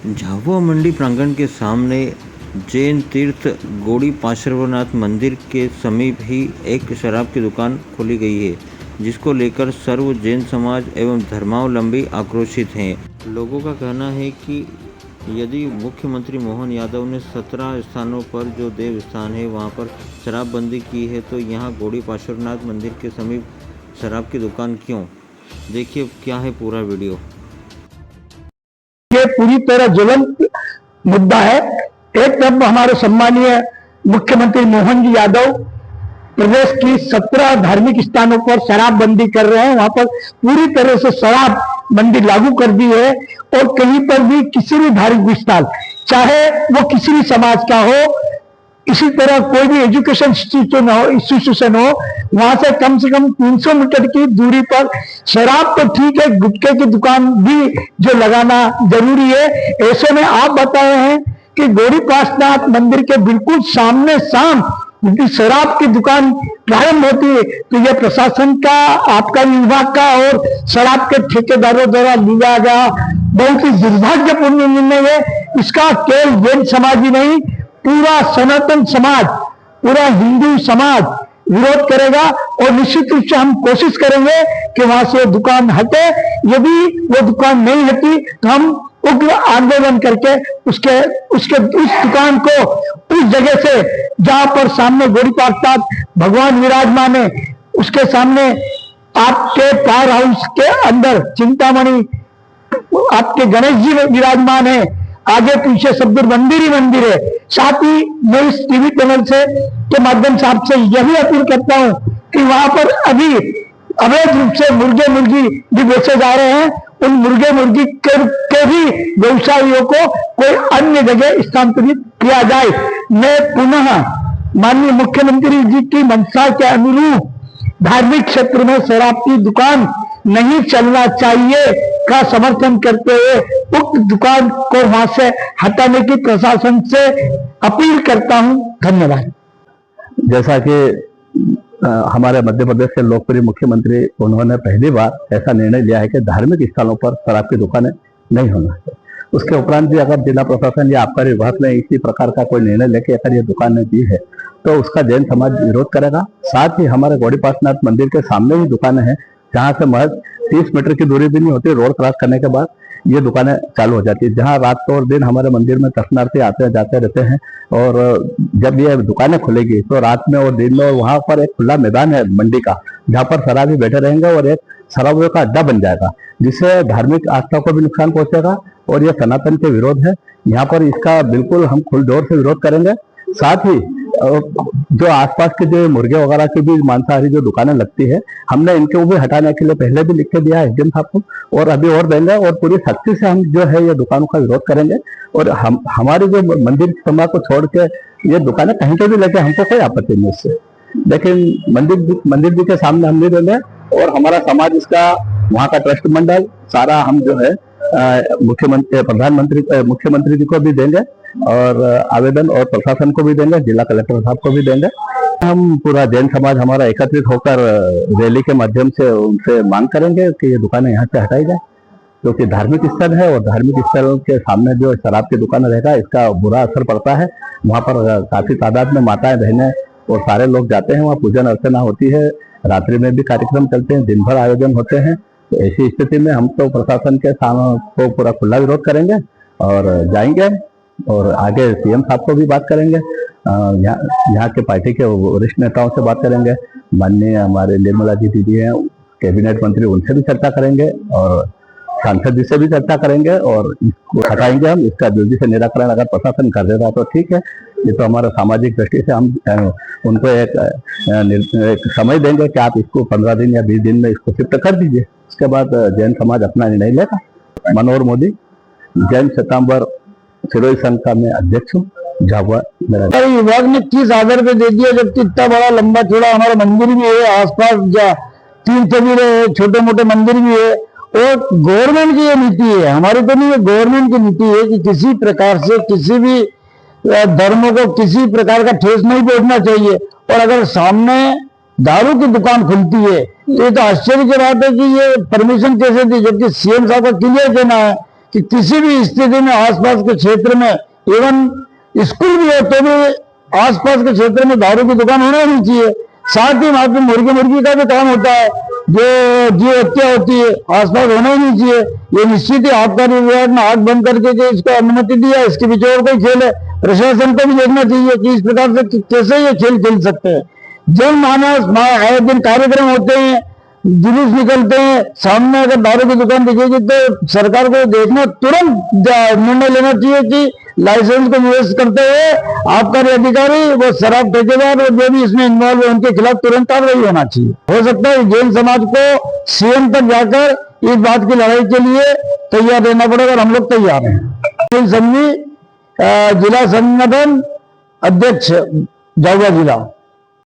झाबुआ मंडी प्रांगण के सामने जैन तीर्थ गौड़ी पार्श्वनाथ मंदिर के समीप ही एक शराब की दुकान खोली गई है, जिसको लेकर सर्व जैन समाज एवं धर्मावलंबी आक्रोशित हैं। लोगों का कहना है कि यदि मुख्यमंत्री मोहन यादव ने 17 स्थानों पर जो देव स्थान है वहां पर शराबबंदी की है, तो यहां गौड़ी पार्श्वनाथ मंदिर के समीप शराब की दुकान क्यों? देखिए क्या है पूरा वीडियो। ये पूरी तरह ज्वलंत मुद्दा है। एक तरफ हमारे सम्मानीय मुख्यमंत्री मोहन जी यादव प्रदेश की 17 धार्मिक स्थानों पर शराबबंदी कर रहे हैं, वहां पर पूरी तरह से शराब बंदी लागू कर दी है और कहीं पर भी किसी भी धार्मिक स्थान, चाहे वो किसी भी समाज का हो, इसी तरह कोई भी एजुकेशन इंस्टीट्यूशन हो, वहां से कम 300 मीटर की दूरी पर शराब तो ठीक है, गुटखे की दुकान भी जो लगाना जरूरी है। ऐसे में आप बताए हैं कि गौड़ी पार्श्वनाथ मंदिर के बिल्कुल सामने यदि शराब की दुकान प्रारंभ होती है तो यह प्रशासन का, आपका विभाग का और शराब के ठेकेदारों द्वारा लिया गया बहुत ही दुर्भाग्यपूर्ण निर्णय है। इसका केवल जैन समाज ही नहीं, पूरा सनातन समाज, पूरा हिंदू समाज विरोध करेगा और निश्चित रूप से हम कोशिश करेंगे कि वहां से दुकान हटे। यदि वो दुकान नहीं हटी तो हम उग्र आंदोलन करके उस दुकान को उस जगह से, जहां पर सामने गौड़ी पार्श्वनाथ भगवान विराजमान है, उसके सामने आपके पावर हाउस के अंदर चिंतामणि आपके गणेश जी विराजमान है, आगे पीछे सब मंदिर ही मंदिर है। साथ ही मैं इस टीवी चैनल से के माध्यम से आपसे यही अपील करता हूं कि वहां पर अभी अवैध रूप से मुर्गे मुर्गी भी बेचे जा रहे हैं, उन मुर्गे मुर्गी के भी व्यवसायियों को कोई अन्य जगह स्थानांतरित किया जाए। मैं पुनः माननीय मुख्यमंत्री जी की मंशा के अनुरूप धार्मिक क्षेत्र में शराब की दुकान नहीं चलना चाहिए का समर्थन करते हुए उक्त दुकान को वहां से हटाने की प्रशासन से अपील करता हूं। धन्यवाद। जैसा कि हमारे मध्य प्रदेश के लोकप्रिय मुख्यमंत्री, उन्होंने पहली बार ऐसा निर्णय लिया है कि धार्मिक स्थलों पर शराब की दुकानें नहीं होना चाहिए। उसके उपरांत भी अगर जिला प्रशासन या आबकारी विभाग ने इसी प्रकार का कोई निर्णय लेकर अगर ये दुकानें दी है तो उसका जैन समाज विरोध करेगा। साथ ही हमारे गौड़ी पार्श्वनाथ मंदिर के सामने ही दुकानें हैं, जहाँ से महज 30 मीटर की दूरी भी नहीं होती, रोड क्रॉस करने के बाद ये दुकानें चालू हो जाती है, जहाँ रात और दिन हमारे मंदिर में दर्शनार्थी आते जाते रहते हैं। और जब ये दुकानें खुलेगी तो रात में और दिन में, और वहां पर एक खुला मैदान है मंडी का, जहाँ पर शराबी बैठे रहेंगे और एक शराबियों का अड्डा बन जाएगा, जिससे धार्मिक आस्था को भी नुकसान पहुंचेगा और यह सनातन के विरोध है। यहाँ पर इसका बिल्कुल हम खुलदौर से विरोध करेंगे। साथ ही जो आसपास के जो मुर्गे वगैरह की भी मांसाहारी जो दुकानें लगती है, हमने इनको भी हटाने के लिए पहले भी लिख के दिया है एसडीएम साहब को, और अभी और देंगे, और पूरी सख्ती से हम जो है ये दुकानों का विरोध करेंगे। और हमारे जो मंदिर समाज को छोड़ के ये दुकानें कहीं पे भी लेके हमको कोई आपत्ति नहीं उससे, लेकिन मंदिर जी के सामने हम नहीं देंगे। और हमारा समाज, इसका वहाँ का ट्रस्ट मंडल सारा हम जो है मुख्यमंत्री जी को भी देंगे और आवेदन, और प्रशासन को भी देंगे, जिला कलेक्टर साहब को भी देंगे। हम पूरा जैन समाज हमारा एकत्रित होकर रैली के माध्यम से उनसे मांग करेंगे कि ये दुकानें यहाँ से हटाई जाए, क्योंकि धार्मिक स्थल है और धार्मिक स्थल के सामने जो शराब की दुकान रहेगा इसका बुरा असर पड़ता है। वहाँ पर काफी तादाद में माताएं, बहनें और सारे लोग जाते हैं, वहाँ पूजन अर्चना होती है, रात्रि में भी कार्यक्रम चलते हैं, दिन भर आयोजन होते हैं। तो ऐसी स्थिति में हम तो प्रशासन के सामने को पूरा खुला विरोध करेंगे और जाएंगे, और आगे सीएम साहब को भी बात करेंगे, यहाँ के पार्टी के वरिष्ठ नेताओं से बात करेंगे, माननीय हमारे निर्मला जी दीदी हैं कैबिनेट मंत्री, उनसे भी चर्चा करेंगे और सांसद जी से भी चर्चा करेंगे और इसको हटाएंगे हम। इसका जल्दी से निराकरण अगर प्रशासन कर देगा तो ठीक है, ये तो हमारा सामाजिक दृष्टि से हम उनको एक समय देंगे कि आप इसको 15 दिन या 20 दिन में इसको शिफ्ट कर दीजिए। उसके बाद जैन समाज अपना निर्णय लेगा। मनोहर मोदी, जैन श्वेतांबर सिरोही संघ का मैं अध्यक्ष हूँ, झाबुआ मेरा। विभाग ने किस आधार पे दे दिया, जबकि इतना बड़ा लंबा चौड़ा हमारा मंदिर भी है, आसपास 3 तबीले है, छोटे मोटे मंदिर भी है, और गवर्नमेंट की ये नीति है, हमारी तो नहीं, गवर्नमेंट की नीति है कि किसी प्रकार से किसी भी धर्मों को किसी प्रकार का ठेस नहीं पहुंचना चाहिए। और अगर सामने दारू की दुकान खुलती है तो ये तो आश्चर्य की बात है कि ये परमिशन कैसे दी, जबकि सीएम साहब का क्लियर कहना है कि किसी भी स्थिति में आसपास के क्षेत्र में, इवन स्कूल भी हो तो भी आसपास के क्षेत्र में दारू की दुकान होना नहीं चाहिए। साथ ही वहां पे मुर्गी का भी काम होता है, जो जीव हत्या होती है, आसपास होना ही नहीं चाहिए। ये निश्चित ही आबकारी विभाग ने आंख बंद करके इसको अनुमति दिया, इसके पीछे और कोई खेल है। प्रशासन को भी देखना चाहिए कि इस प्रकार से कैसे ये खेल खेल सकते हैं। जनमानस आए दिन कार्यक्रम होते हैं, जुलूस निकलते हैं, सामने अगर दारू की दुकान दिखेगी तो सरकार को देखना, तुरंत निर्णय लेना चाहिए कि लाइसेंस को निरस्त करते हुए आबकारी अधिकारी वो शराब ठेकेदार और जो भी इसमें इन्वॉल्व है उनके खिलाफ तुरंत कार्रवाई होना चाहिए। हो सकता है जैन समाज को सीएम तक जाकर इस बात की लड़ाई के लिए तैयार रहना पड़ेगा और हम लोग तैयार हैं। संघी जिला संगठन अध्यक्ष जावा जिला।